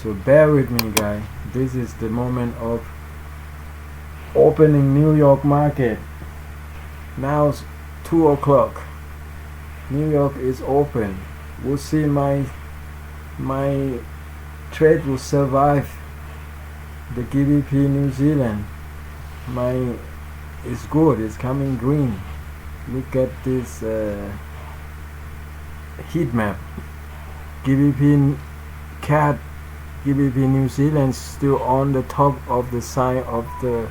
So bear with me, guys. This is the moment of opening New York market. Now it's 2 o'clock. New York is open. We'll see my trade will survive the GBP New Zealand. It's good. It's coming green. Look at this heat map. GBP CAD, GBP New Zealand still on the top of the side of the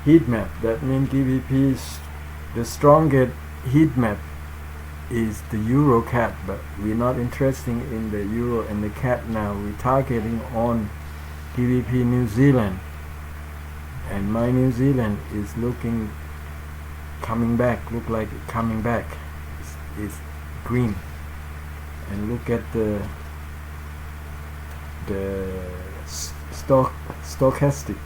heat map. That means GBP is the strongest heat map is the Euro CAD, but we're not interested in the Euro and the CAD now. We're targeting on GBP New Zealand, and my New Zealand is looking coming back. Look like it coming back. It's green. And look at the stochastic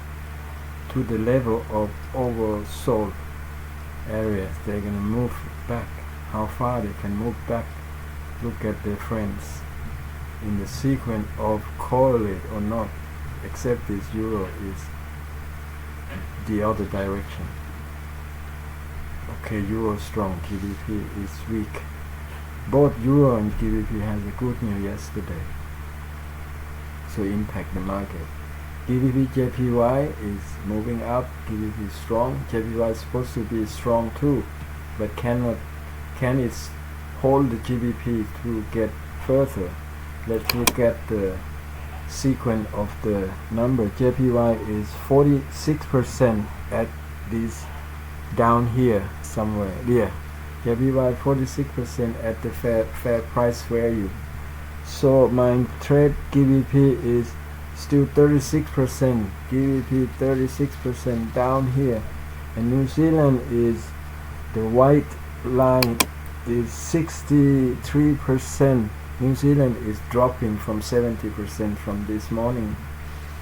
to the level of oversold areas. They're gonna move back. How far they can move back? Look at their friends in the sequence of correlate or not, except this Euro is the other direction. Okay, Euro strong, GBP is weak. Both Euro and GBP has a good news yesterday, so impact the market. GBP JPY is moving up. GBP is strong. JPY is supposed to be strong too, but can it hold the GBP to get further? Let's look at the sequence of the number. JPY is 46% at this down here somewhere. Yeah, JPY 46% at the fair price value. So my trade GBP is still 36%. GBP 36% down here, and New Zealand is the white line is 63%. New Zealand is dropping from 70% from this morning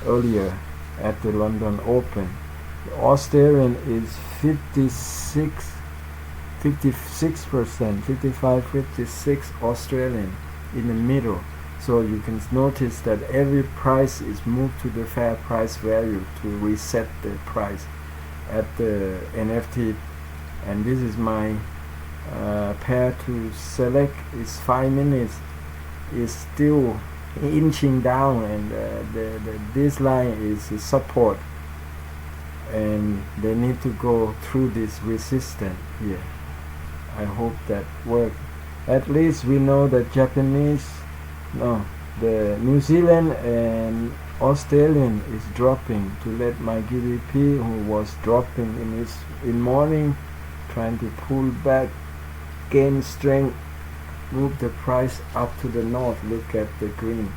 earlier at the London Open. The Australian is 56%, 55, 56 Australian in the middle. So you can notice that every price is moved to the fair price value to reset the price at the NFT. And this is my pair to select. Is 5 minutes is still inching down, and this line is a support, and they need to go through this resistance here. I hope that works. At least we know that the New Zealand and Australian is dropping to let my GBP, who was dropping in morning, trying to pull back, gain strength, move the price up to the north. Look at the green,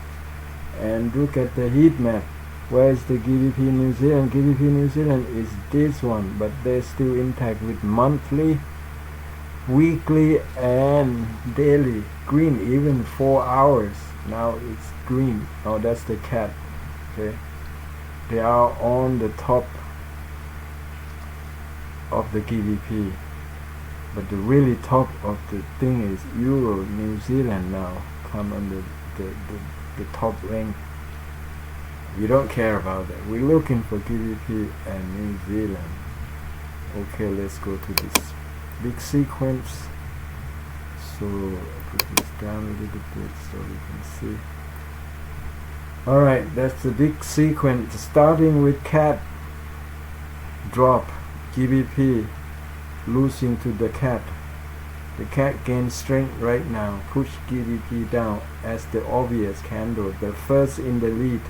and look at the heat map. Where is the GBP New Zealand? GBP New Zealand is this one, but they're still intact with monthly, weekly and daily green, even 4 hours. Now it's green. Oh, that's the cat. Okay, they are on the top of the GBP, but the really top of the thing is Euro New Zealand now come under the top rank. We don't care about that. We're looking for GBP and New Zealand. Okay, let's go to this big sequence. So put this down a little bit so we can see. Alright, that's the big sequence, starting with CAD drop, GBP losing to the CAD. The CAD gains strength right now, push GBP down as the obvious candle, the first in the lead.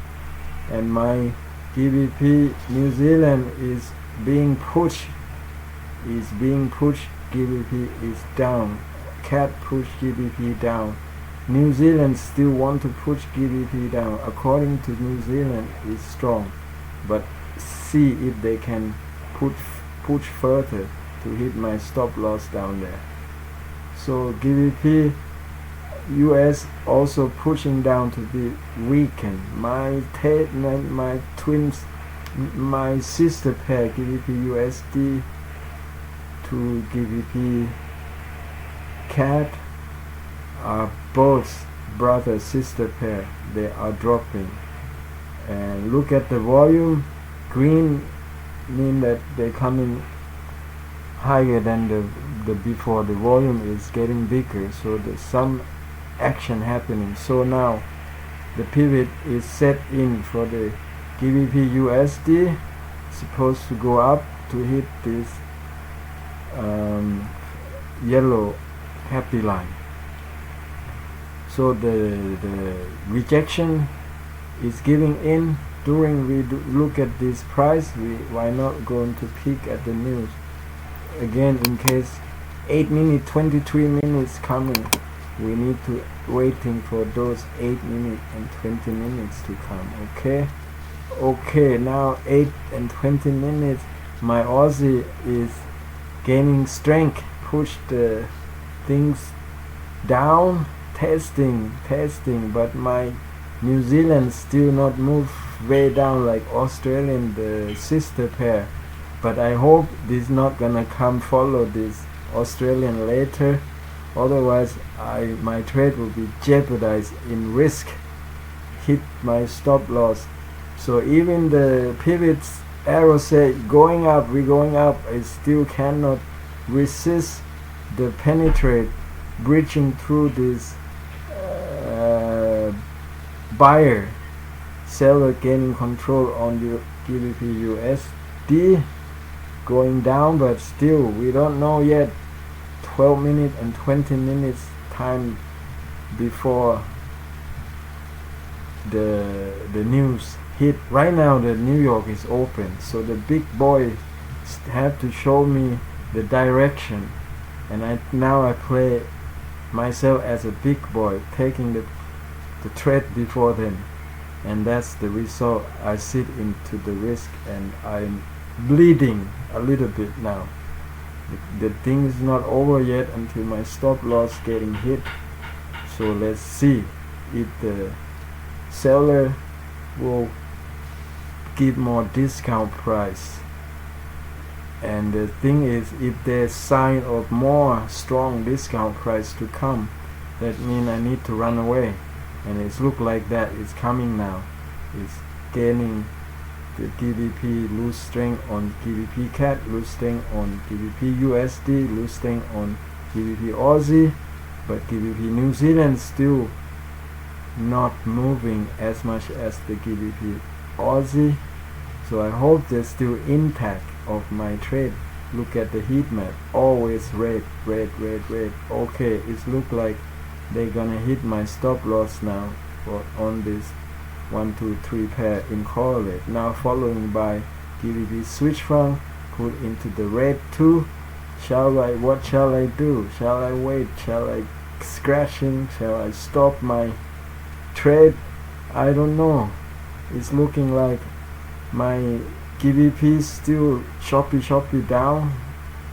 And my GBP New Zealand is being pushed, GBP is down. CAD push GBP down. New Zealand still want to push GBP down. According to New Zealand is strong, but see if they can push further to hit my stop loss down there. So GBP US also pushing down to be weakened. My twins, my sister pair GBP USD to GBP CAD are both brother sister pair. They are dropping. and look at the volume. Green mean that they're coming higher than the before. The volume is getting bigger, so there's some action happening. So now the pivot is set in for the GBP USD. Supposed to go up to hit this yellow happy line. So the rejection is giving in. During we look at this price, why not going to peek at the news again in case 8 minutes 23 minutes coming. We need to waiting for those 8 minutes and 20 minutes to come. Okay, now 8 and 20 minutes. My Aussie is gaining strength. Push the things down, testing, but my New Zealand still not move way down like Australian, the sister pair. But I hope this not gonna come follow this Australian later. Otherwise my trade will be jeopardized in risk, hit my stop loss. So even the pivots arrow say going up, we're going up, I still cannot resist the penetrate, breaching through this buyer seller gaining control on the GBP USD, going down, but still we don't know yet. 12 minutes and 20 minutes time before the news hit. Right now the New York is open, so the big boys have to show me the direction, and now I play myself as a big boy, taking the trade before them, and that's the result. I sit into the risk and I'm bleeding a little bit now. The thing is not over yet until my stop loss getting hit. So let's see if the seller will give more discount price. And the thing is, if there's sign of more strong discount price to come, that means I need to run away. And it's look like that it's coming now. It's gaining. The GBP lose strength on GBP CAD, lose strength on GBP USD, lose strength on GBP Aussie, but GBP New Zealand still not moving as much as the GBP Aussie. So I hope they're still intact of my trade. Look at the heat map, always red. Okay, it look like they're gonna hit my stop loss now on this 1, 2, 3 pair in correlate. Now following by GBP switch franc, put into the red too. What shall I do? Shall I wait? Shall I scratching? Shall I stop my trade? I don't know. It's looking like my GBP still choppy down.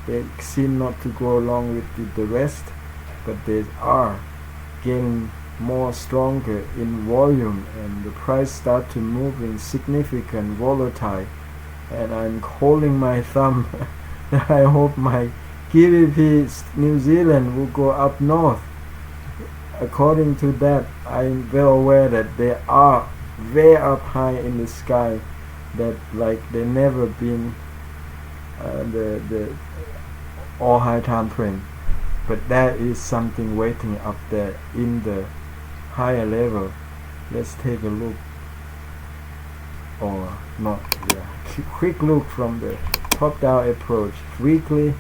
They seem not to go along with the rest, but they are getting more stronger in volume, and the price start to move in significant volatile, and I'm holding my thumb. I hope my GBP New Zealand will go up north. According to that, I'm well aware that they are way up high in the sky, that like they never been the all high time frame, but that is something waiting up there in the higher level. Let's take a look, or not, quick look from the top down approach. Weekly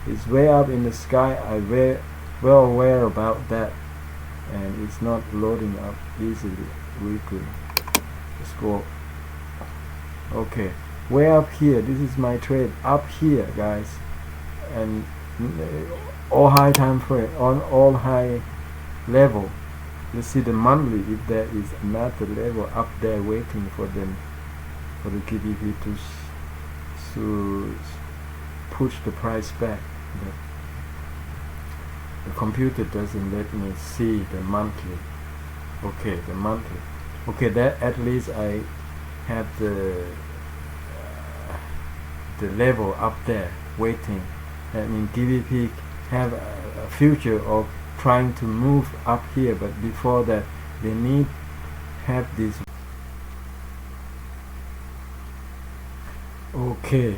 is way up in the sky. I'm very well aware about that, and it's not loading up easily weekly. Let's go. Okay, way up here, this is my trade up here, guys, and all high time frame on all high level. Let's see the monthly, if there is another level up there waiting for them, for the GBP to push the price back. But the computer doesn't let me see the monthly. Okay, the monthly. Okay, that at least I have the level up there waiting. That means GBP have a future of trying to move up here, but before that they need have this Okay,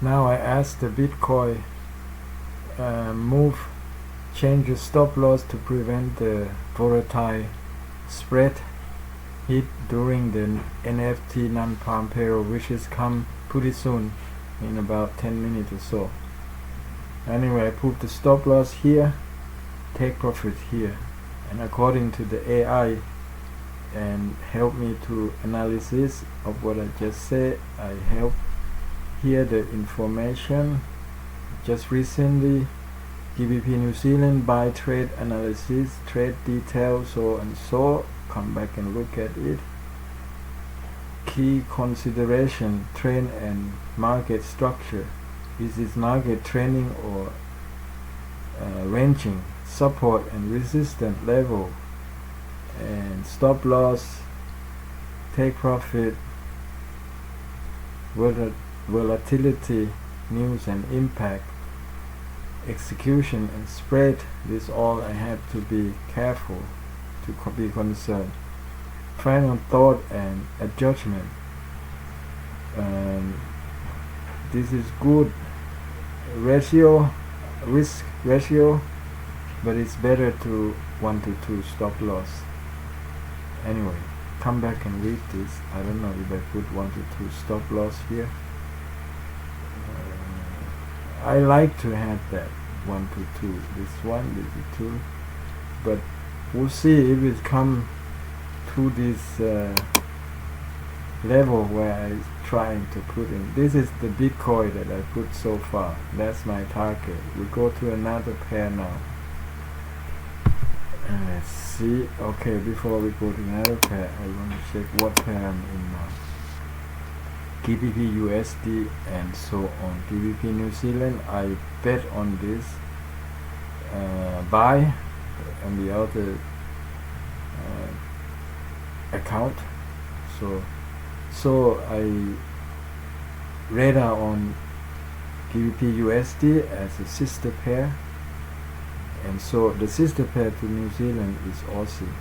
now I ask the Bitcoin change the stop loss to prevent the volatile spread hit during the NFT non-farm payroll, which is come pretty soon in about 10 minutes or so. Anyway, I put the stop loss here, take profit here, and according to the AI and help me to analysis of what I just said, I help here the information just recently GBP New Zealand buy trade analysis, trade details, so and so. Come back and look at it. Key consideration: trend and market structure. Is this market trending or ranging? Support and resistance level, and stop loss, take profit, volatility, news and impact, execution and spread. This all I have to be careful, to be concerned. Final thought and a judgment. This is good ratio, risk ratio, but it's better to 1 to 2 stop loss. Anyway, come back and read this. I don't know if I put 1 to 2 stop loss here. I like to have that 1 to 2. This 1, this is 2, but we'll see if it come to this level where I'm trying to put in. This is the Bitcoin that I put so far. That's my target. We go to another pair now. Let's see. Okay, before we go to another pair, I want to check what pair I'm in now. GBP USD and so on. GBP New Zealand, I bet on this buy on the other account. So I radar on GBP USD as a sister pair, and so the sister pair to New Zealand is Aussie.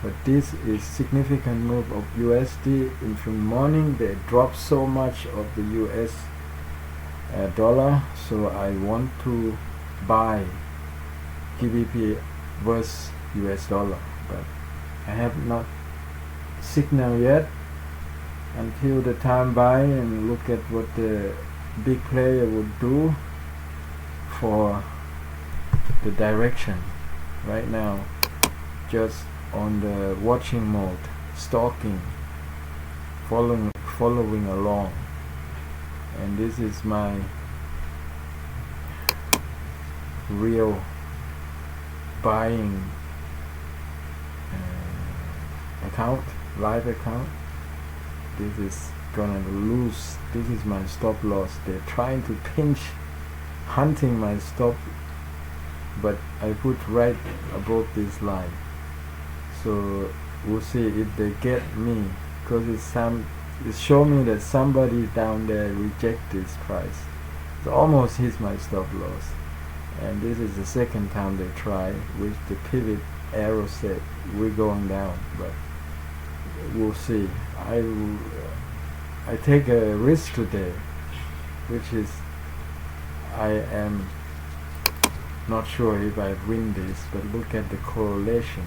But this is significant move of USD. In the morning they dropped so much of the US dollar, so I want to buy GBP versus US dollar, but I have not signal yet until the time buy and look at what the big player would do for the direction. Right now just on the watching mode, stalking, following along, and this is my real buying account, live account. This is gonna lose. This is my stop loss. They're trying to pinch, hunting my stop, but I put right above this line. So we'll see if they get me, because it's show me that somebody down there reject this price. It almost hits my stop loss, and this is the second time they try with the pivot arrow set. We're going down, but we'll see. I take a risk today, which is I am not sure if I win this, but look at the correlation.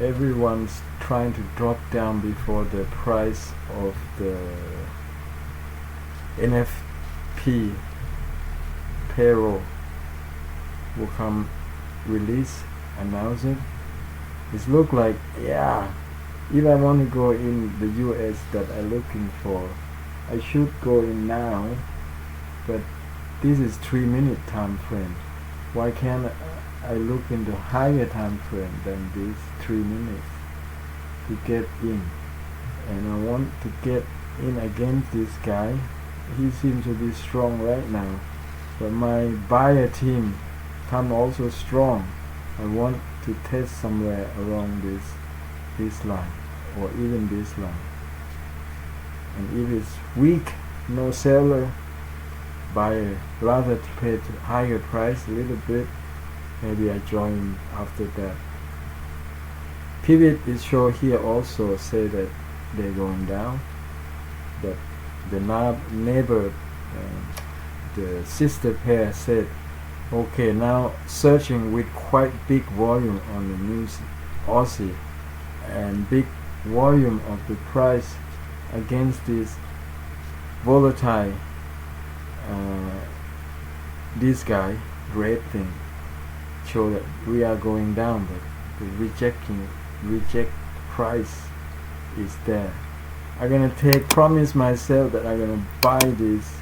Everyone's trying to drop down before the price of the NFP payroll will come release, announce it. It look like, yeah, if I want to go in the US that I'm looking for, I should go in now, but this is 3-minute time frame. Why can't I look in the higher time frame than this 3 minutes to get in? And I want to get in against this guy. He seems to be strong right now, but my buyer team come also strong. I want to test somewhere around this line, or even this line. And if it's weak, no seller, buyer, rather to pay to higher price a little bit, maybe I join after that. Pivot is shown here also, say that they're going down, but the neighbor, the sister pair said, okay, now searching with quite big volume on the news Aussie and big volume of the price against this volatile this guy red thing show that we are going down, but the reject price is there. I'm gonna promise myself that I'm gonna buy this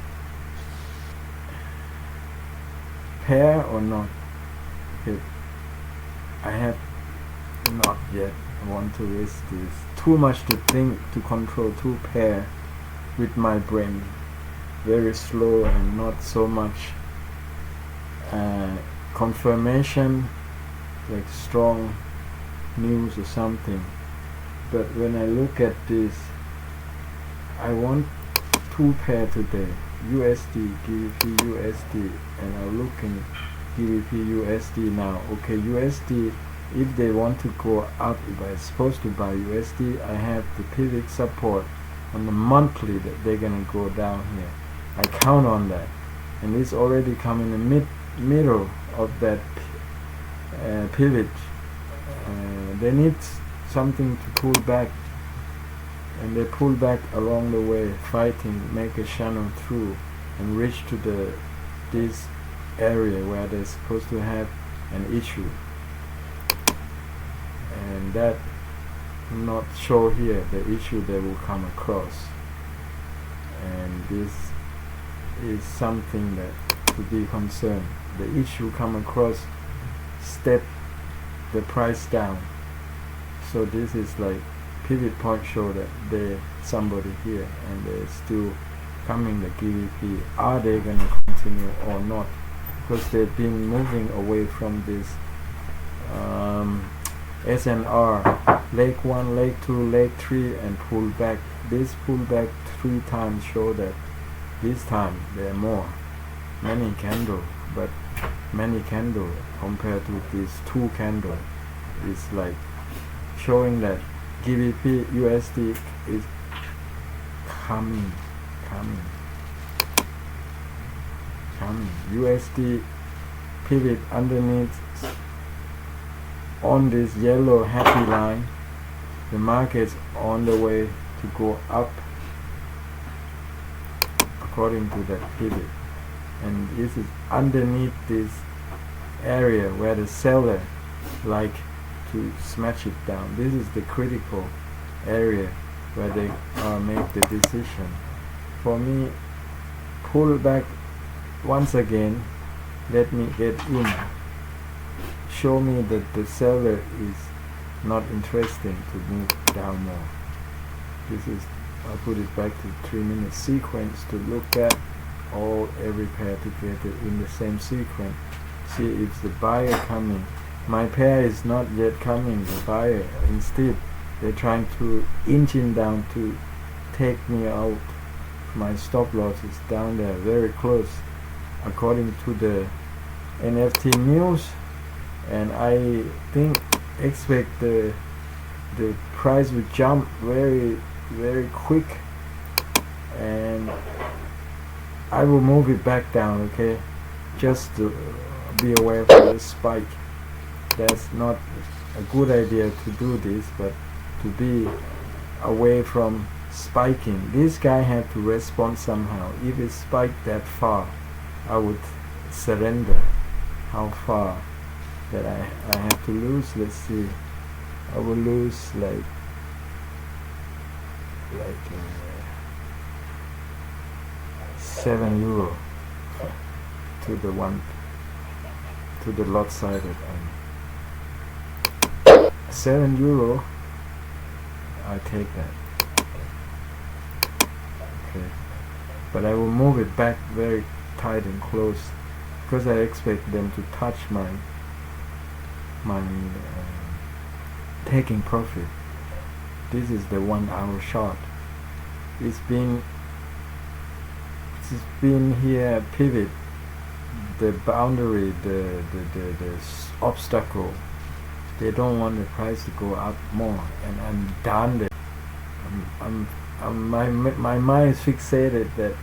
pair or not. Okay. I have not yet want to risk this. Too much to think to control two pair with my brain. Very slow and not so much confirmation like strong news or something. But when I look at this, I want two pair today, USD, GBP USD, and I'm looking GBP USD now. Okay, USD, if they want to go up, if I'm supposed to buy USD, I have the pivot support on the monthly that they're gonna go down here. I count on that, and it's already come in the middle of that pivot. They need something to pull back, and they pull back along the way, fighting, make a channel through and reach to this area where they're supposed to have an issue, and that not show here the issue they will come across. And this is something that to be concerned. The issue come across, step the price down. So this is like pivot point show that there's somebody here and they're still coming the GBP. Are they gonna continue or not? Because they've been moving away from this SNR, leg 1, leg 2, leg 3, and pull back. This pull back 3 times show that this time there are more, many candle, but many candle compared to this 2 candle is like showing that GBP USD is coming. USD pivot underneath on this yellow happy line. The market's on the way to go up according to that pivot, and this is underneath this area where the seller like to smash it down. This is the critical area where they make the decision. For me, pull back once again, let me get in, show me that the seller is not interested to move down more. This is, I put it back to 3-minute sequence to look at every pair together in the same sequence. See if the buyer coming. My pair is not yet coming, the buyer. Instead, they're trying to inch in down to take me out. My stop loss is down there, very close, according to the NFT news. And I expect the price will jump very quick, and I will move it back down, okay? Just to be aware for the spike. That's not a good idea to do this, but to be away from spiking. This guy had to respond somehow. If it spiked that far, I would surrender. How far that I have to lose? Let's see. I will lose like 7 euro to the lot sided, and 7 euro. I take that. Okay, but I will move it back very tight and close because I expect them to touch my taking profit. This is the 1 hour short. It's been here pivot, the boundary, the obstacle. They don't want the price to go up more, and I'm done there. I'm my mind is fixated that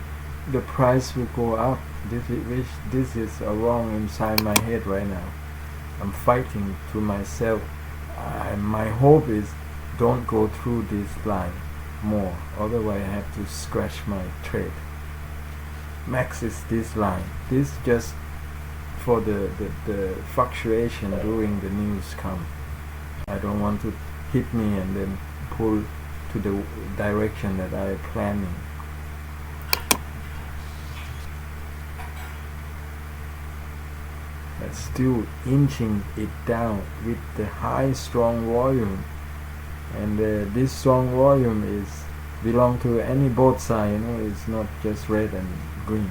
the price will go up. This is a wrong inside my head right now. I'm fighting to myself. My hope is don't go through this line more, otherwise I have to scratch my trade. Max is this line. This just for the fluctuation during the news come. I don't want to hit me and then pull to the direction that I am planning. But still inching it down with the high strong volume, and this strong volume is belong to any both side. It's not just red and green.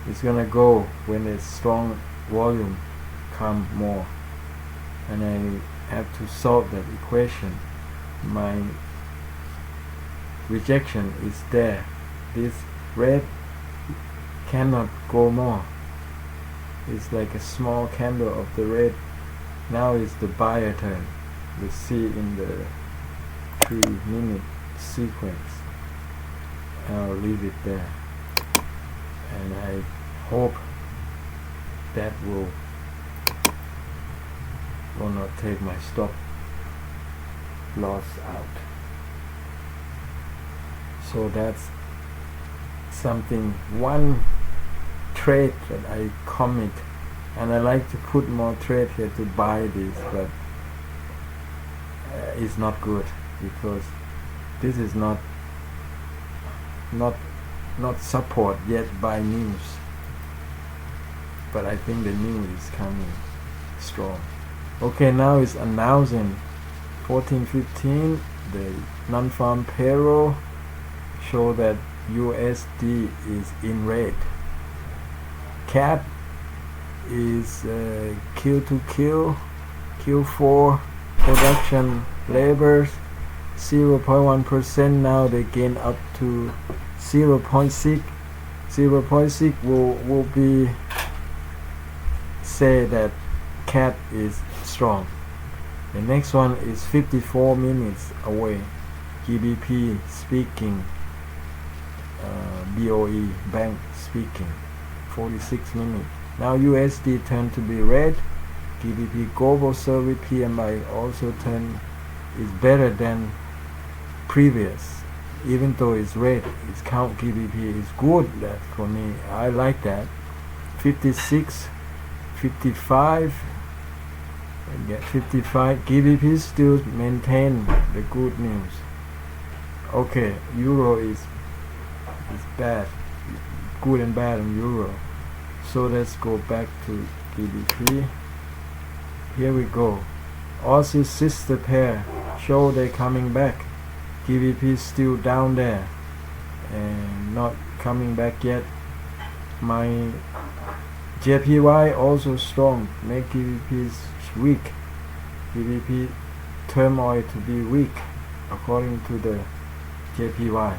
It's gonna go when the strong volume come more, and I have to solve that equation. My rejection is there. This red cannot go more. It's like a small candle of the red. Now is the buyer turn. We see in the 3-minute sequence. I'll leave it there, and I hope that will not take my stop loss out. So that's something, one trade that I commit, and I like to put more trade here to buy this, but it's not good because this is not support yet by news, but I think the news is coming strong. Okay, now it's announcing 14:15 the non-farm payroll show that USD is in red. CAT is Q2Q, Q4 production labors 0.1%. Now they gain up to 0.6. 0.6 will be say that CAT is strong. The next one is 54 minutes away. GBP speaking, BOE bank speaking, 46 minutes. Now USD turned to be red. GBP global service PMI also is better than previous. Even though it's red, its count GBP is good. That for me, I like that. 56, 55. I get 55. GBP still maintain the good news. Okay, Euro is bad, good and bad in Euro. So let's go back to GBP. Here we go. Aussie sister pair show they're coming back. GBP still down there and not coming back yet. My JPY also strong, make GBP weak. GBP turmoil to be weak according to the JPY.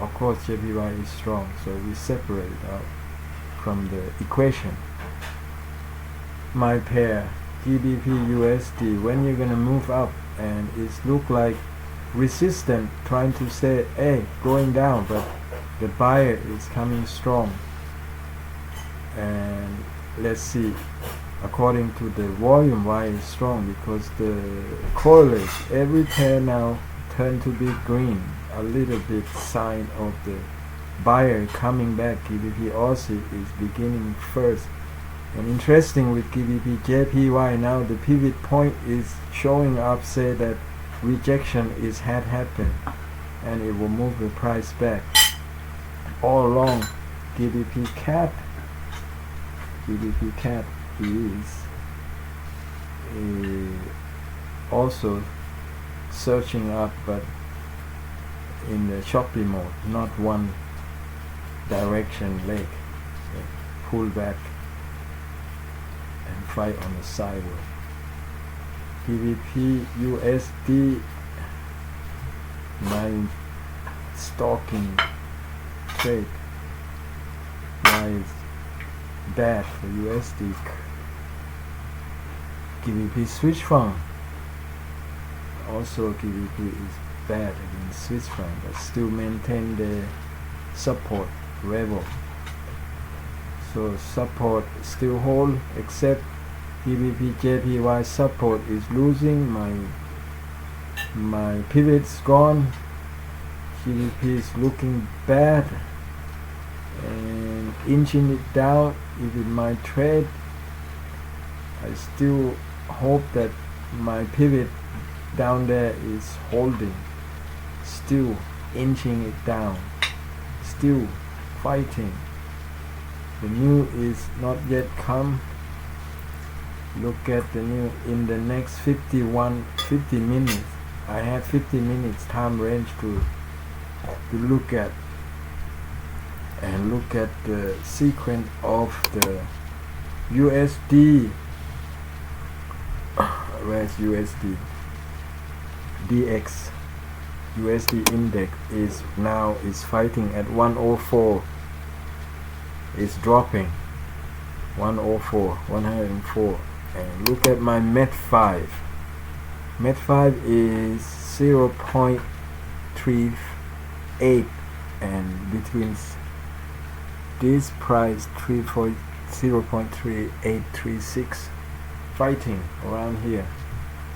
Of course JPY is strong, so we separate it out from the equation. My pair GBP USD, when you're gonna move up and it look like resistant trying to say hey going down, but the buyer is coming strong, and let's see according to the volume why it's strong, because the correlate every pair now turn to be green, a little bit sign of the buyer coming back. GBP Aussie is beginning first, and interesting with GBP JPY now the pivot point is showing up, say that rejection had happened and it will move the price back. All along GBP CAT is also searching up, but in the choppy mode, not one direction leg. Pull back and fight on the sideway. GBP USD, my stalking trade. Why is bad for USD? GBP Swiss franc. Also GBP is bad against Swiss franc, but still maintain the support level. So support still hold, except GBP JPY support is losing. My pivot's gone. GBP is looking bad and inching it down. Even my trade, I still hope that my pivot down there is holding, still inching it down, still fighting. The new is not yet come. Look at the new in the next 50 minutes. I have 50 minutes time range to look at, and look at the sequence of the USD. Where's USD? DX USD index is now fighting at 104. It's dropping 104. And look at my MET5. MET5 is 0.38, and between this price 0.3836, fighting around here.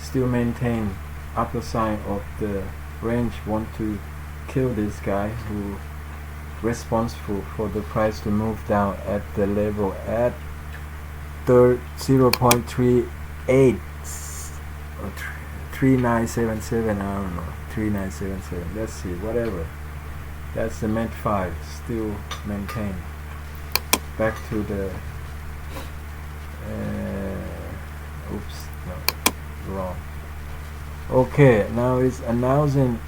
Still maintain upper side of the range. Want to kill this guy who responsible for the price to move down at the level at 0.38 or 3977. I don't know, 3977. Let's see, whatever. That's the MET5. Still maintain. Back to the oops, no, wrong. Okay, now it's announcing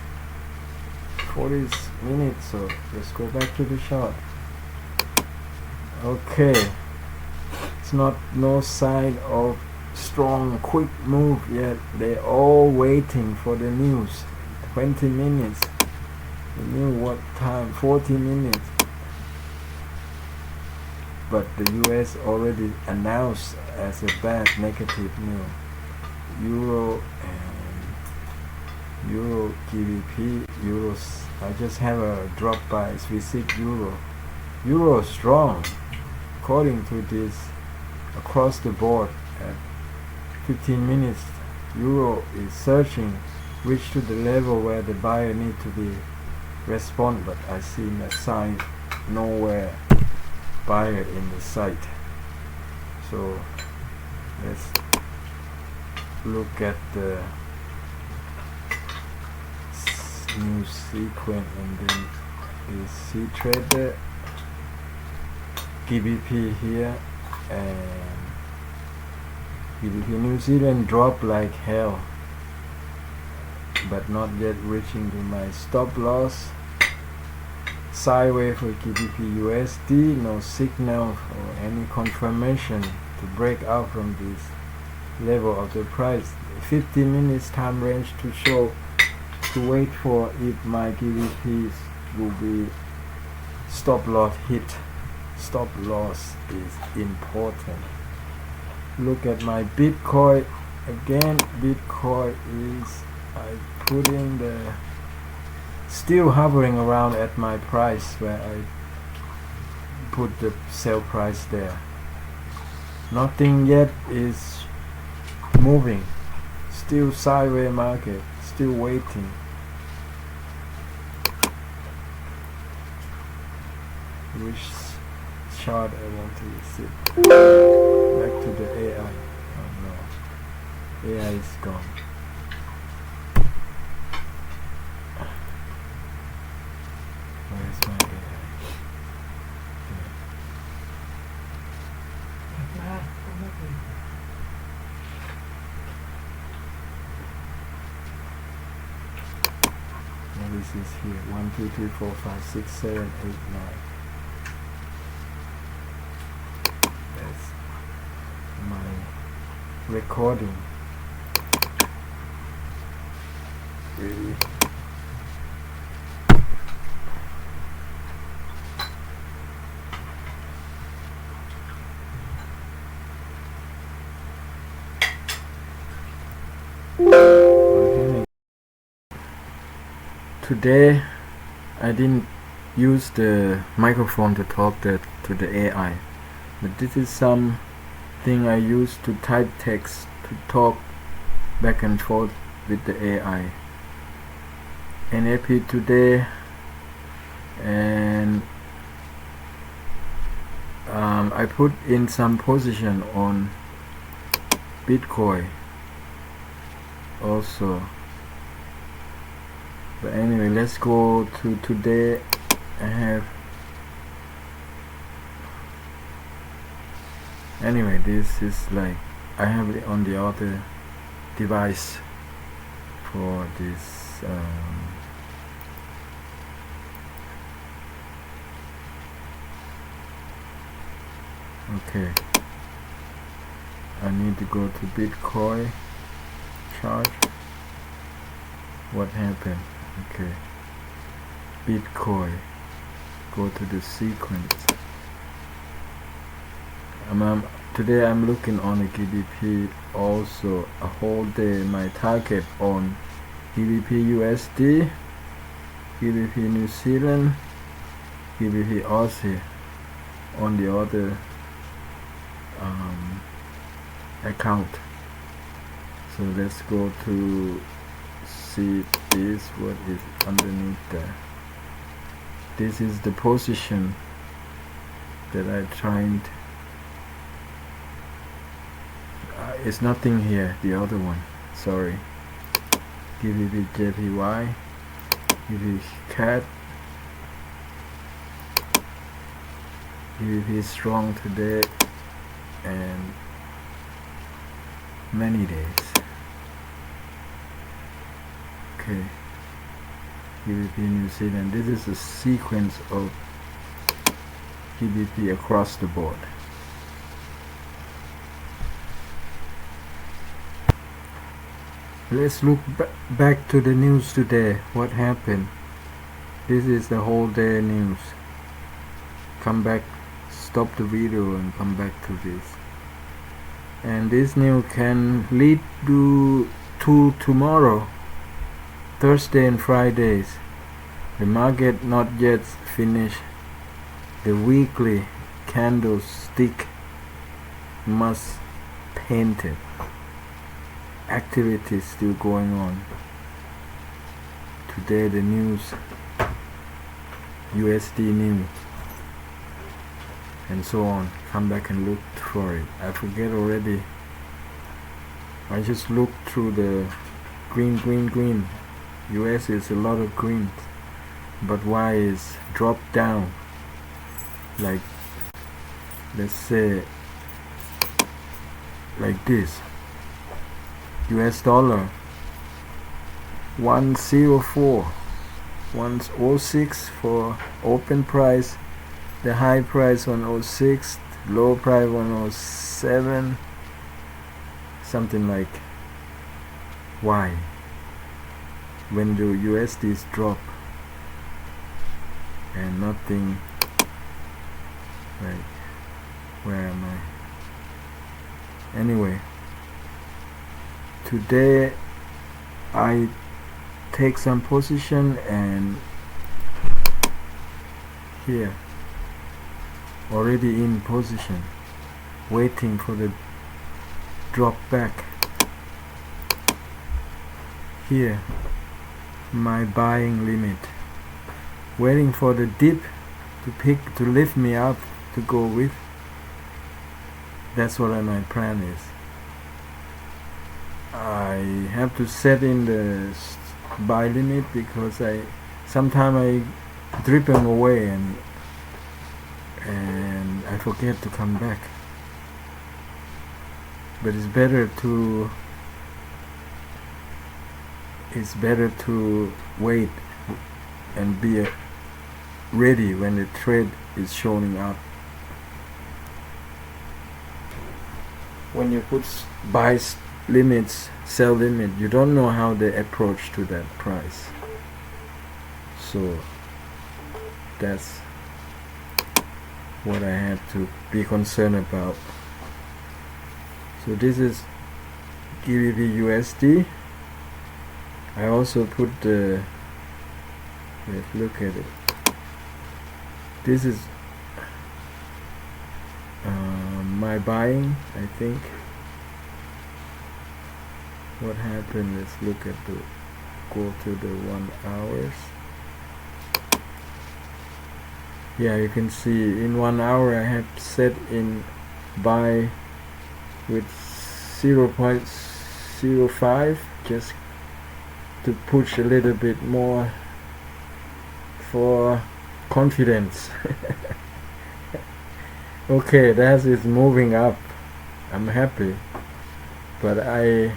40 minutes, so let's go back to the chart. Okay, it's no sign of strong quick move yet. They're all waiting for the news. 20 minutes. The new what time? 40 minutes. But the US already announced as a bad negative news. Euro GBP, euros. I just have a drop by Swiss euro. Euro strong, according to this, across the board at 15 minutes. Euro is searching, reach to the level where the buyer need to be respond, but I see a sign nowhere. Buyer in the site. So let's look at the new sequence, and then the C trader GBP here, and GBP New Zealand drop like hell, but not yet reaching to my stop loss. Sideways for GBP USD, no signal or any confirmation to break out from this level of the price. 50 minutes time range to show, to wait for if my GBPs will be stop loss hit. Stop loss is important. Look at my Bitcoin again. Bitcoin is, I put in the, still hovering around at my price where I put the sell price there. Nothing yet is moving. Still sideways market, still waiting. Which chart I want to see? Back to the AI. Oh no, AI is gone. Where's my AI? Now this is here. 1, 2, 3, 4, 5, 6, 7, 8, 9. That's my recording. Really. Today I didn't use the microphone to talk to the AI, but this is something I use to type text to talk back and forth with the AI. NAP today, and I put in some position on Bitcoin also. But anyway, let's go to today. I have anyway, this is like I have it on the other device for this okay, I need to go to Bitcoin chart. What happened? Okay, Bitcoin, go to the sequence. Today I'm looking on the GBP also a whole day. My target on GBP USD, GBP New Zealand, GBP Aussie on the other account. So let's go to see this, what is underneath there. This is the position that I tried. It's nothing here, the other one, sorry. GBP JPY, GBP CAD, GBP strong today and many days. Okay, GBP New Zealand. This is a sequence of GBP across the board. Let's look back to the news today. What happened? This is the whole day news. Come back, stop the video and come back to this. And this news can lead to tomorrow, Thursday and Fridays. The market not yet finished. The weekly candlestick must painted. Activities still going on. Today the news, USD news, and so on. Come back and look for it. I forget already. I just looked through the green. US is a lot of green, but why is dropped down? Like, let's say like this. US dollar 104, 106 for open price, the high price 106, low price 107, something like. Why? When the USDs drop and nothing, like, where am I? Anyway, today I take some position and here already in position, waiting for the drop back. Here my buying limit, waiting for the dip to lift me up to go with. That's what my plan is. I have to set in the buy limit because sometimes I drip them away and I forget to come back. But it's better to wait and be ready when the trade is showing up. When you put buy limits, sell limit, you don't know how they approach to that price. So that's what I have to be concerned about. So this is GBP USD. I also put the Let's look at it. This is my buying, I think. What happened? Let's look at the, go to the 1 hours. Yeah, you can see in 1 hour I have set in buy with 0.05 just to push a little bit more for confidence. Okay, that is moving up. I'm happy, but I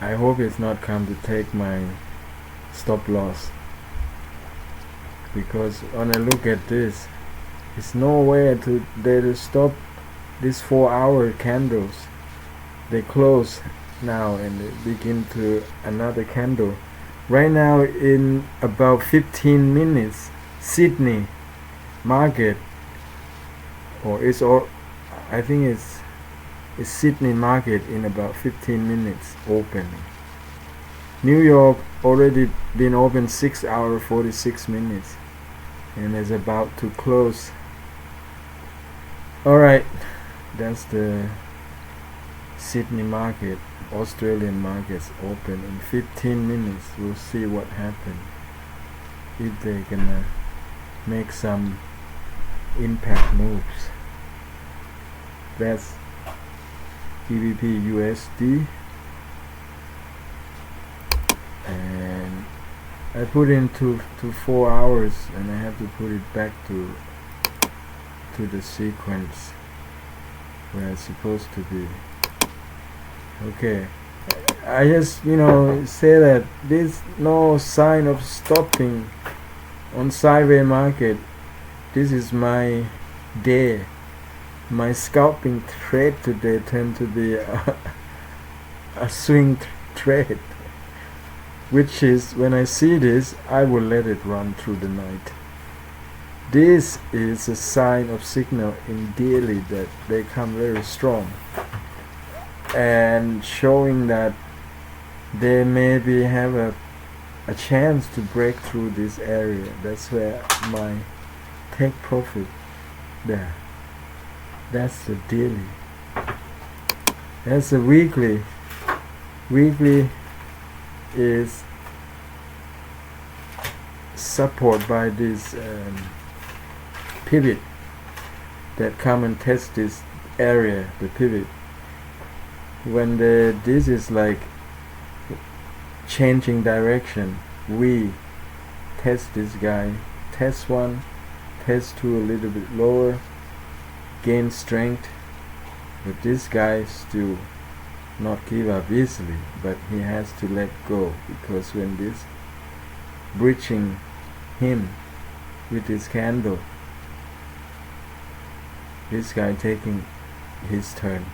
hope it's not come to take my stop loss, because when I look at this, it's nowhere to stop these 4-hour candles. They close now and they begin to another candle. Right now in about 15 minutes, Sydney market, or it's all, I think it's Sydney market in about 15 minutes opening. New York already been open 6 hours 46 minutes and is about to close. Alright, that's the Sydney market. Australian markets open in 15 minutes. We'll see what happens, if they're gonna make some impact moves. That's GBP USD, and I put into 4 hours, and I have to put it back to the sequence where it's supposed to be. Okay, I just say that there's no sign of stopping on sideways market. This is my day. My scalping trade today tend to be a swing trade, which is, when I see this, I will let it run through the night. This is a sign of signal in daily that they come very strong, and showing that they maybe have a chance to break through this area. That's where my take profit there. That's the daily. That's the weekly. Weekly is support by this pivot that come and test this area, the pivot. When this is like changing direction, we test this guy, test 1, test 2 a little bit lower, gain strength, but this guy still not give up easily, but he has to let go, because when this breaching him with his candle, this guy taking his turn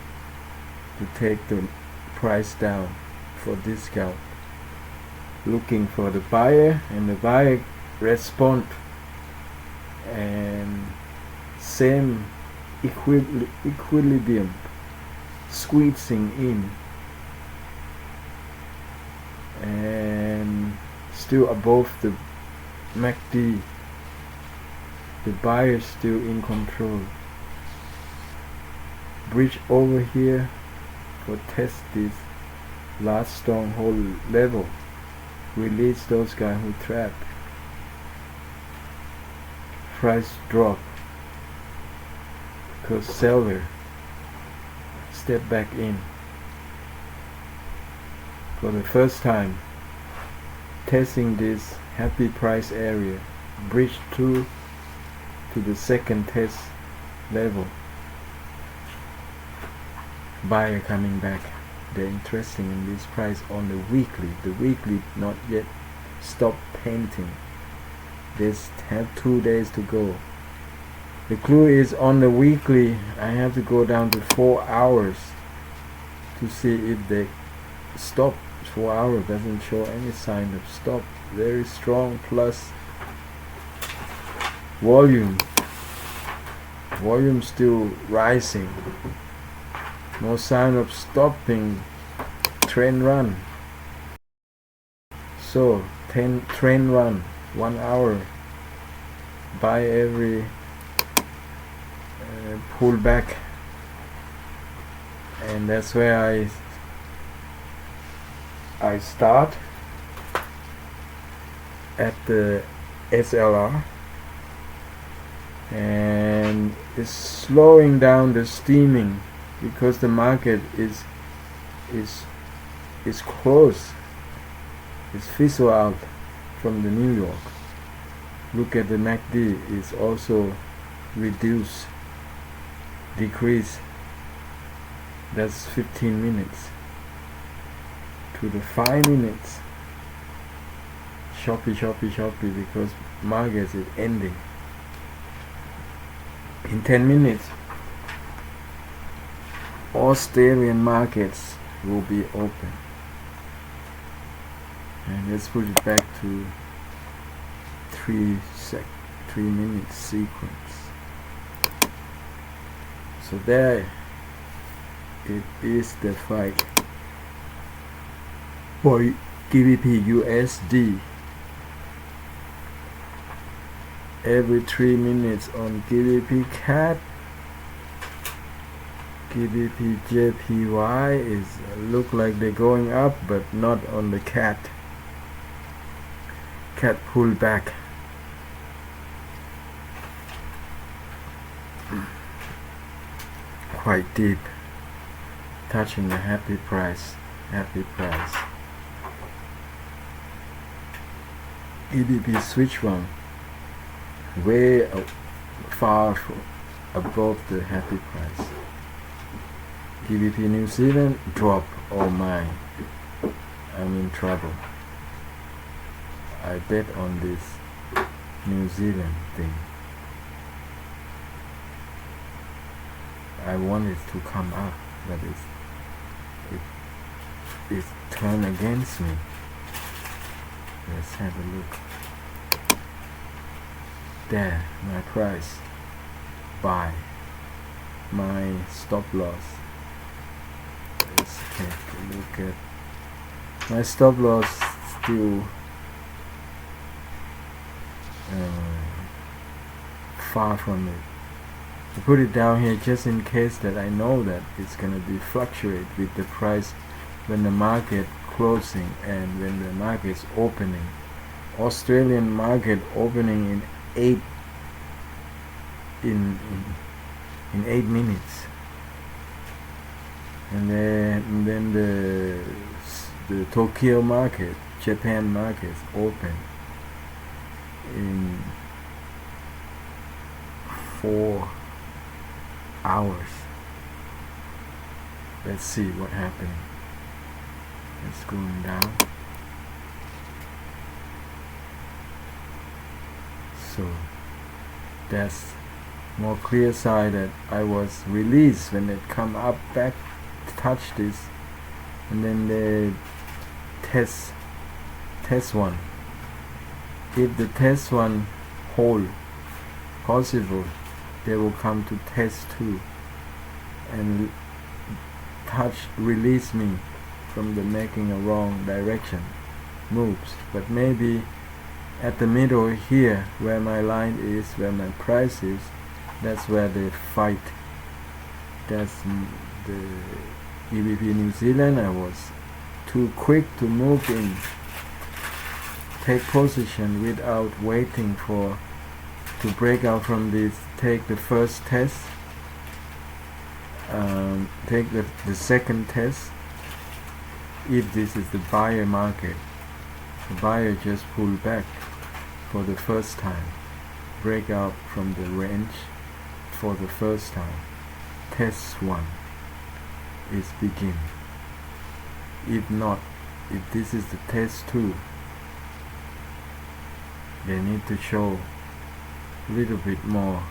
to take the price down for discount, looking for the buyer, and the buyer respond, and same equilibrium squeezing in, and still above the MACD. The buyer still in control. Bridge over here for test this last stronghold level. Release those guys who trap. Price drop because seller step back in for the first time, testing this happy price area, bridge through to the second test level. Buyer coming back. They're interested in this price on the weekly. The weekly not yet stop painting. They have 2 days to go. The clue is on the weekly. I have to go down to 4 hours to see if they stop. 4 hours doesn't show any sign of stop. Very strong plus volume. Volume still rising. No sign of stopping. Trend run. So train run, 1 hour, buy every pullback, and that's where I start at the SLR, and it's slowing down the steaming because the market is close. It's fizzle out from the New York. Look at the MACD, is also decrease. That's 15 minutes to the 5 minutes. Choppy because market is ending. In 10 minutes, Australian markets will be open. And let's put it back to 3 minute sequence. So there it is, the fight for GBP USD. Every 3 minutes on GBP CAD. GBP JPY is look like they're going up, but not on the CAD. CAD pull back. Quite deep, touching the happy price. GBP switch one way far above the happy price. GBP New Zealand drop. Oh my, I'm in trouble. I bet on this New Zealand thing. I want it to come up, but it's turned against me. Let's have a look. There, my price. Buy. My stop loss. Let's take a look at my stop loss. Still far from it. I put it down here just in case that I know that it's gonna be fluctuate with the price when the market closing and when the market is opening. Australian market opening in 8 minutes, and then the Tokyo market, Japan market open in 4 hours. Let's see what happened. It's going down. So that's more clear side that I was released when it come up back, touch this, and then they test one. If the test one hold possible, they will come to test 2 and release me from the making a wrong direction moves. But maybe at the middle here, where my line is, where my price is, that's where they fight. That's the GBP New Zealand. I was too quick to move in, take position without waiting to break out from this. Take the first test, take the second test. If this is the buyer market, the buyer just pull back for the first time, break out from the range for the first time. Test 1 is begin. If not, if this is the test 2, they need to show a little bit more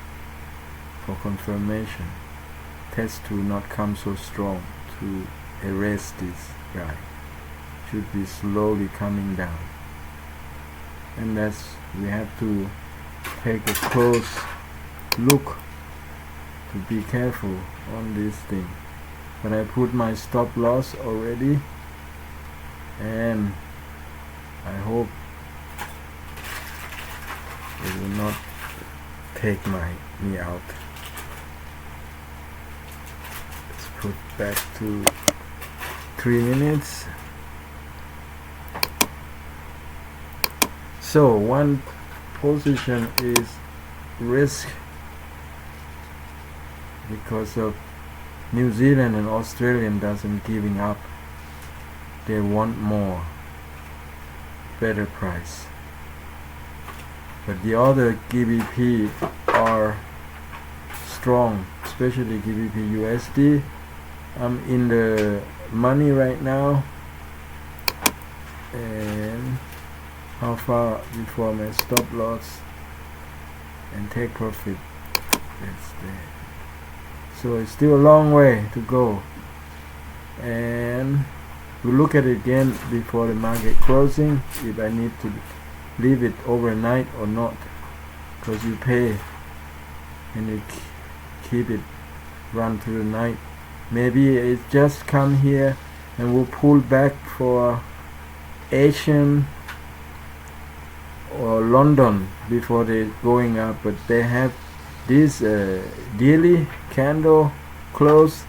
for confirmation. Test 2 not come so strong to erase this guy. Should be slowly coming down, and that's, we have to take a close look to be careful on this thing. But I put my stop loss already, and I hope take me out. Let's put back to 3 minutes. So one position is risk because of New Zealand and Australian doesn't giving up. They want more, better price. But the other GBP are strong, especially GBP USD. I'm in the money right now, and how far before my stop loss and take profit? That's there. So it's still a long way to go, and we look at it again before the market closing if I need to leave it overnight or not, because you pay and you keep it run through the night. Maybe it just come here and will pull back for Asian or London before they going up, but they have this daily candle close.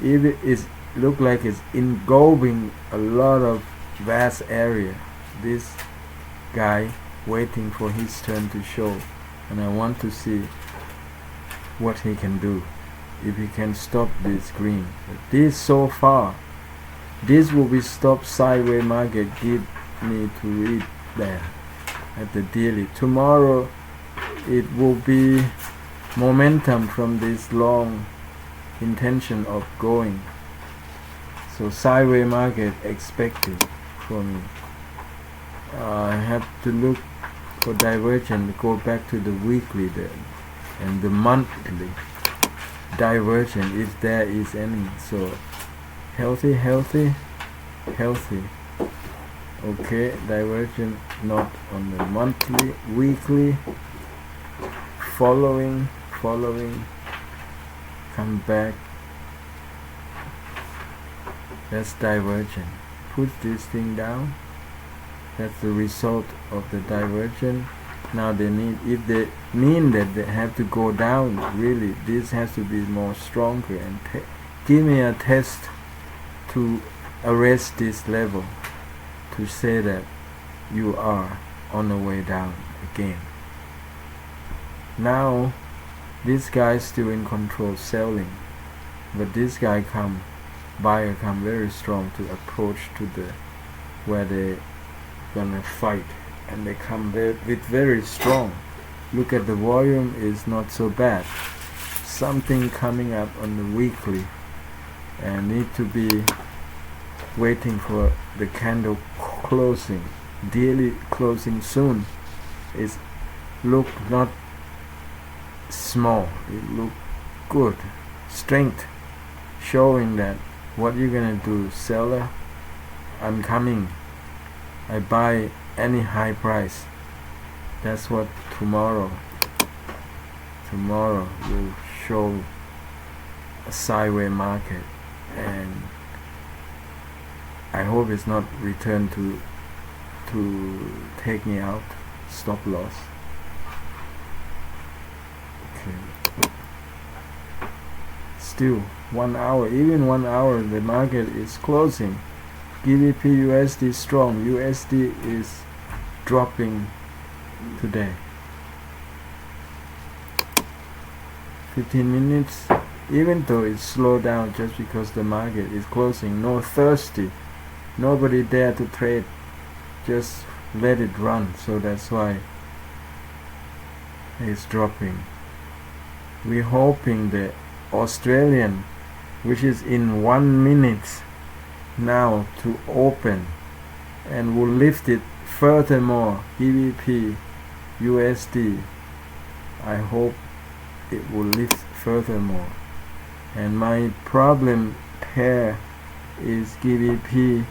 If it is look like it's engulfing a lot of vast area, this guy waiting for his turn to show, and I want to see what he can do, if he can stop this green. But this so far, this will be stop sideways market. Give me to read there at the daily. Tomorrow it will be momentum from this long intention of going. So sideways market expected for me. I have to look for divergence, go back to the weekly there and the monthly divergence if there is any. So healthy. Okay, divergence not on the monthly, weekly, following, come back. That's divergent. Put this thing down. That's the result of the divergence. Now they need, if they mean that they have to go down, really this has to be more stronger and give me a test to arrest this level, to say that you are on the way down again. Now this guy still in control selling, but this guy buyer come very strong to approach to the where they gonna fight, and they come with very strong. Look at the volume is not so bad. Something coming up on the weekly, and need to be waiting for the candle closing, daily closing soon. It's look not small, it look good, strength, showing that what you're gonna do, seller, I'm coming, I buy any high price. That's what tomorrow will show a sideways market, and I hope it's not return to take me out, stop loss. Okay. Still 1 hour, even 1 hour the market is closing. GBP USD strong, USD is dropping today. 15 minutes, even though it's slowed down just because the market is closing, no thirsty, nobody dare to trade, just let it run. So that's why it's dropping. We're hoping the Australian, which is in 1 minute now to open, and will lift it furthermore. GBP USD, I hope it will lift furthermore. And my problem pair is GBP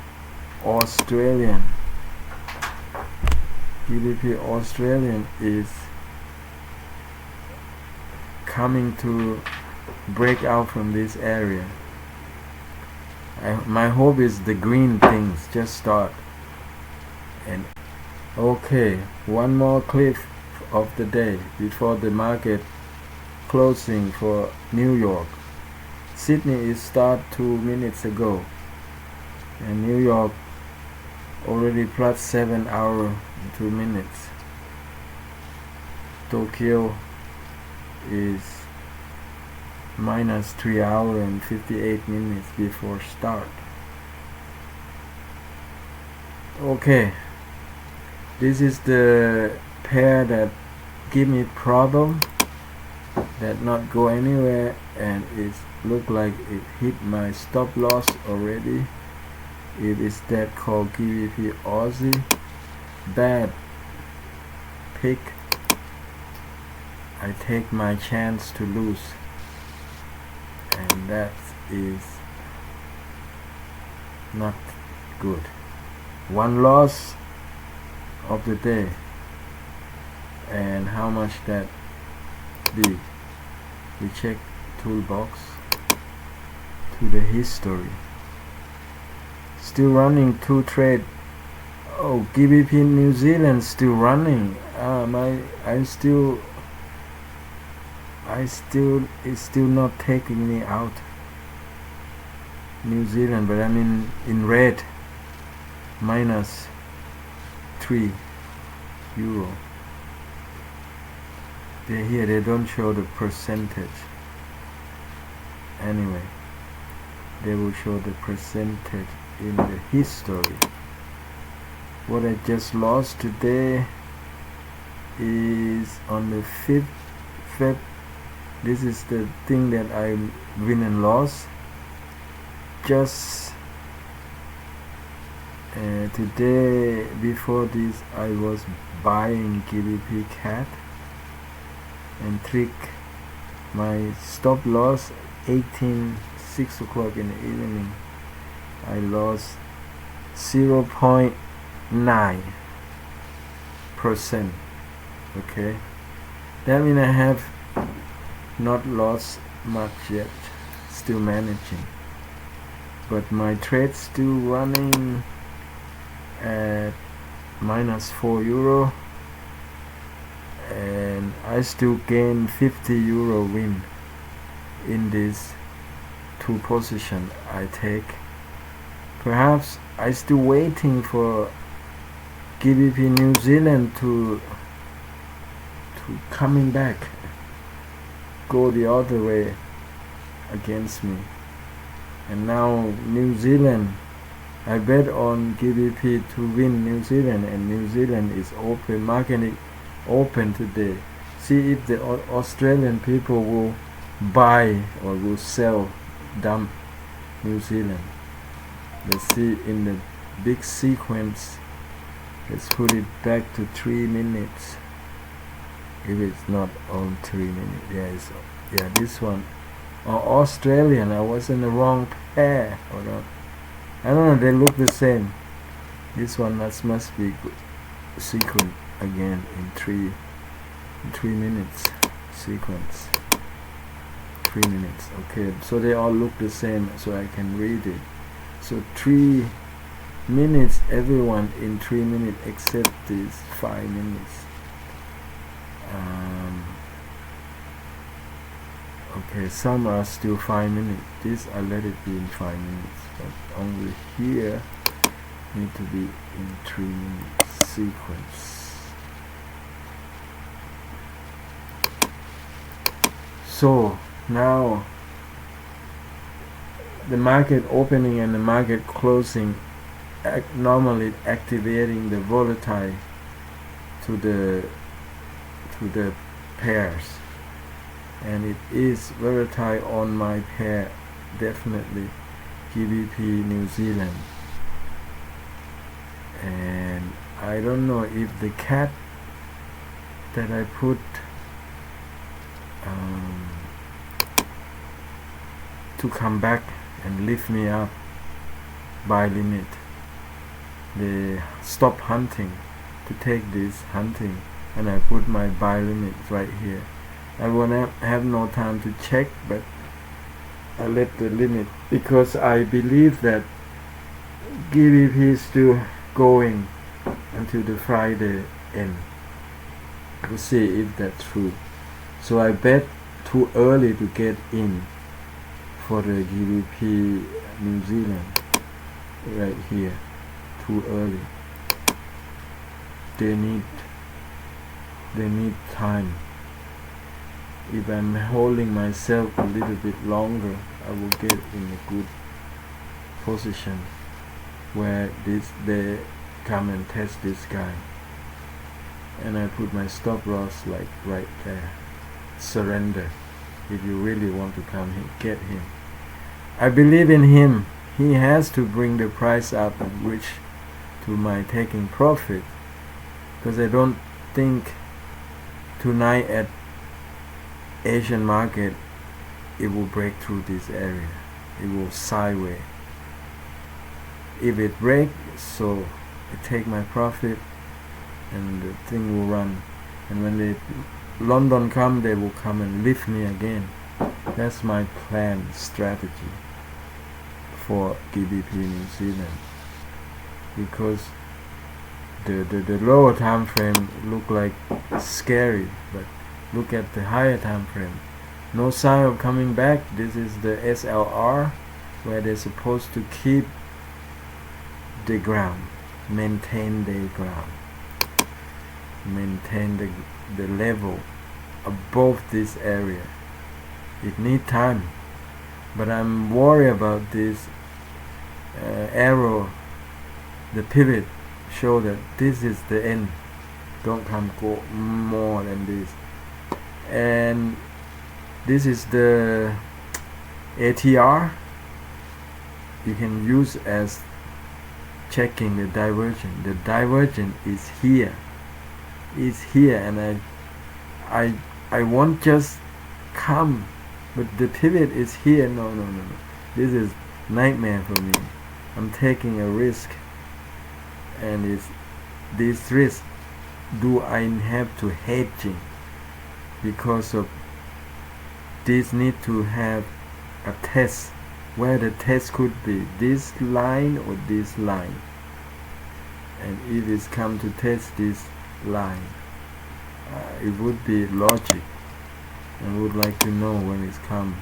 Australian. GBP Australian is coming to break out from this area. My hope is the green things just start. And okay, one more clip of the day before the market closing for New York. Sydney is start 2 minutes ago, and New York already plus 7 hours and 2 minutes. Tokyo is minus 3 hours and 58 minutes before start. Okay, this is the pair that give me problem, that not go anywhere, and it look like it hit my stop loss already. It is that called GBP Aussie. Bad pick. I take my chance to lose, and that is not good. One loss of the day. And how much that be? We check toolbox to the history. Still running 2 trade. Oh, GBP New Zealand still running. It's still not taking me out. New Zealand, but I'm in red. Minus 3 euro. They're here, they don't show the percentage. Anyway, they will show the percentage in the history. What I just lost today is on the 5th Feb. This is the thing that I win and lost. Just today, before this, I was buying GBP CAD and trick my stop loss 6 o'clock in the evening. I lost 0.9%. Okay, that means I have not lost much yet, still managing, but my trade still running at minus 4 euro, and I still gain 50 euro win in this 2 position I take. Perhaps I still waiting for GBP New Zealand to coming back, go the other way against me. And now New Zealand, I bet on GBP to win New Zealand, and New Zealand is open, market is open today. See if the Australian people will buy or will sell dump New Zealand. Let's see in the big sequence. Let's put it back to 3 minutes. If it's not on 3 minutes, yeah, this one. Australian, I was in the wrong pair or not. I don't know, they look the same. This one must be good. Sequence again in 3 minutes sequence. 3 minutes. Okay, so they all look the same, so I can read it. So 3 minutes, everyone in 3 minutes except this 5 minutes. Okay, some are still 5 minutes. This I let it be in 5 minutes, but only here need to be in 3 minutes sequence. So now the market opening and the market closing normally activating the volatile to the pairs, and it is volatile on my pair, definitely GBP New Zealand. And I don't know if the cat that I put to come back and lift me up by limit, they stop hunting to take this hunting, and I put my buy limit right here. I won't have no time to check, but I let the limit because I believe that GBP is still going until the Friday end. We'll see if that's true. So I bet too early to get in for the GBP New Zealand right here. Too early. They need time. If I'm holding myself a little bit longer, I will get in a good position where they come and test this guy, and I put my stop loss like right there. Surrender if you really want to come here, get him. I believe in him. He has to bring the price up and reach to my taking profit, because I don't think tonight at Asian market it will break through this area. It will sideways. If it breaks, so I take my profit and the thing will run. And when London come, they will come and lift me again. That's my plan, strategy for GBP New Zealand, because the lower time frame look like scary, but look at the higher time frame. No sign of coming back. This is the SLR, where they're supposed to keep the ground, maintain the ground, maintain the level above this area. It need time, but I'm worried about this arrow. The pivot show that this is the end. Don't come go more than this. And this is the ATR. You can use as checking the divergence. The divergence is here, and I won't just come, but the pivot is here. No. This is nightmare for me. I'm taking a risk, and this risk do I have to hedging, because of this need to have a test, where the test could be this line or this line. And if it's come to test this line, it would be logic, and would like to know when it's come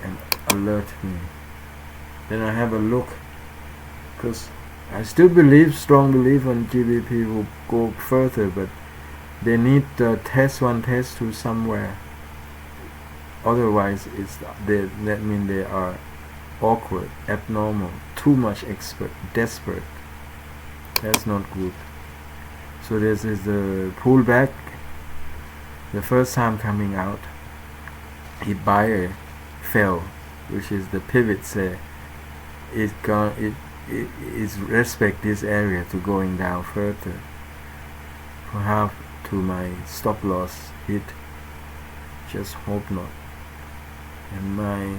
and alert me. Then I have a look, because I still strong believe on GBP will go further, but they need the test 1, test 2 somewhere. Otherwise, that means they are awkward, abnormal, too much expert, desperate. That's not good. So this is the pullback. The first time coming out, the buyer fell, which is the pivot say it is respect this area to going down further. Perhaps to my stop loss hit. Just hope not. And my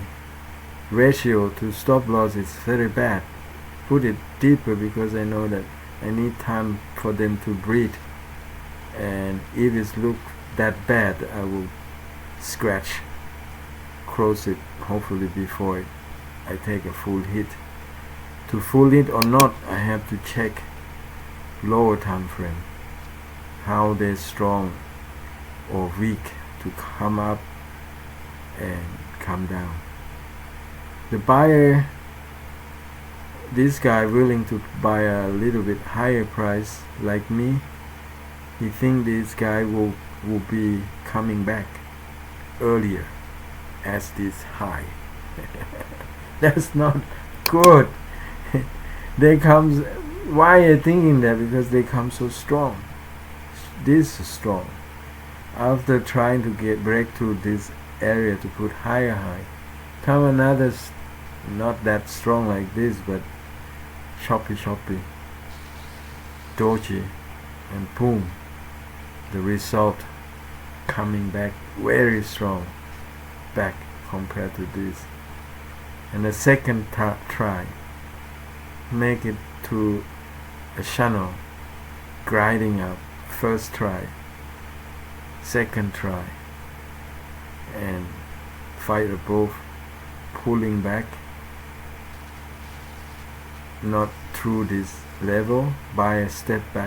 ratio to stop loss is very bad. Put it deeper because I know that I need time for them to breathe. And if it look that bad, I will scratch, close it, hopefully before I take a full hit. To full hit or not, I have to check lower time frame, how they're strong or weak to come up and come down. The buyer, this guy willing to buy a little bit higher price like me, he think this guy will be coming back earlier as this high. That's not good. They comes, why are you thinking that? Because they come so strong. This is strong. After trying to break through this area to put higher high, come another not that strong like this, but choppy, doji, and boom, the result coming back very strong back compared to this. And the second try, make it to a channel, grinding up. First try, second try, and fight above, pulling back, not through this level, by a step back